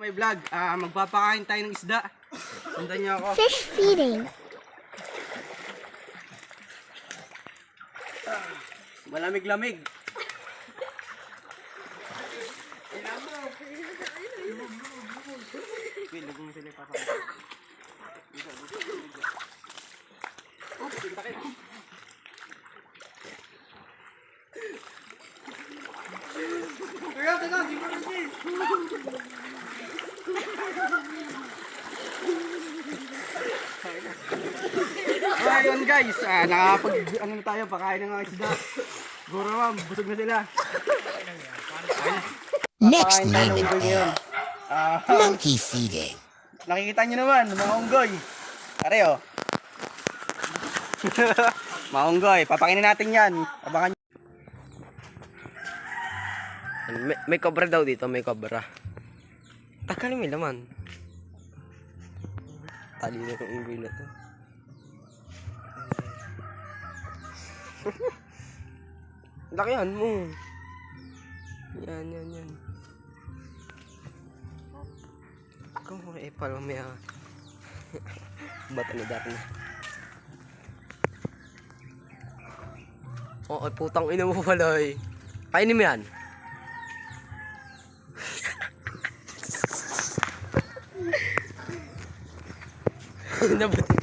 May vlog, magpapakain tayo ng isda. Sundan niyo ako. Fish feeding. Malamig-lamig. Ayun guys, ano na tayo, pakain ng mga isda. Siguro ma'am, busog na sila. Next Pakain tayo name ng it unggoy ngayon. monkey feeding. Nakikita nyo naman, mga unggoy. Are oh. Mga unggoy, papakainin natin yan. Abangan nyo. May cobra daw dito, may cobra. Tagalin may laman. Tali na itong unggoy na to. Lakihan mo. Yan. Kung epal mamaya. Bata na dati na. Oo, putang ina mo pala eh. Kainin mo yan. Nabot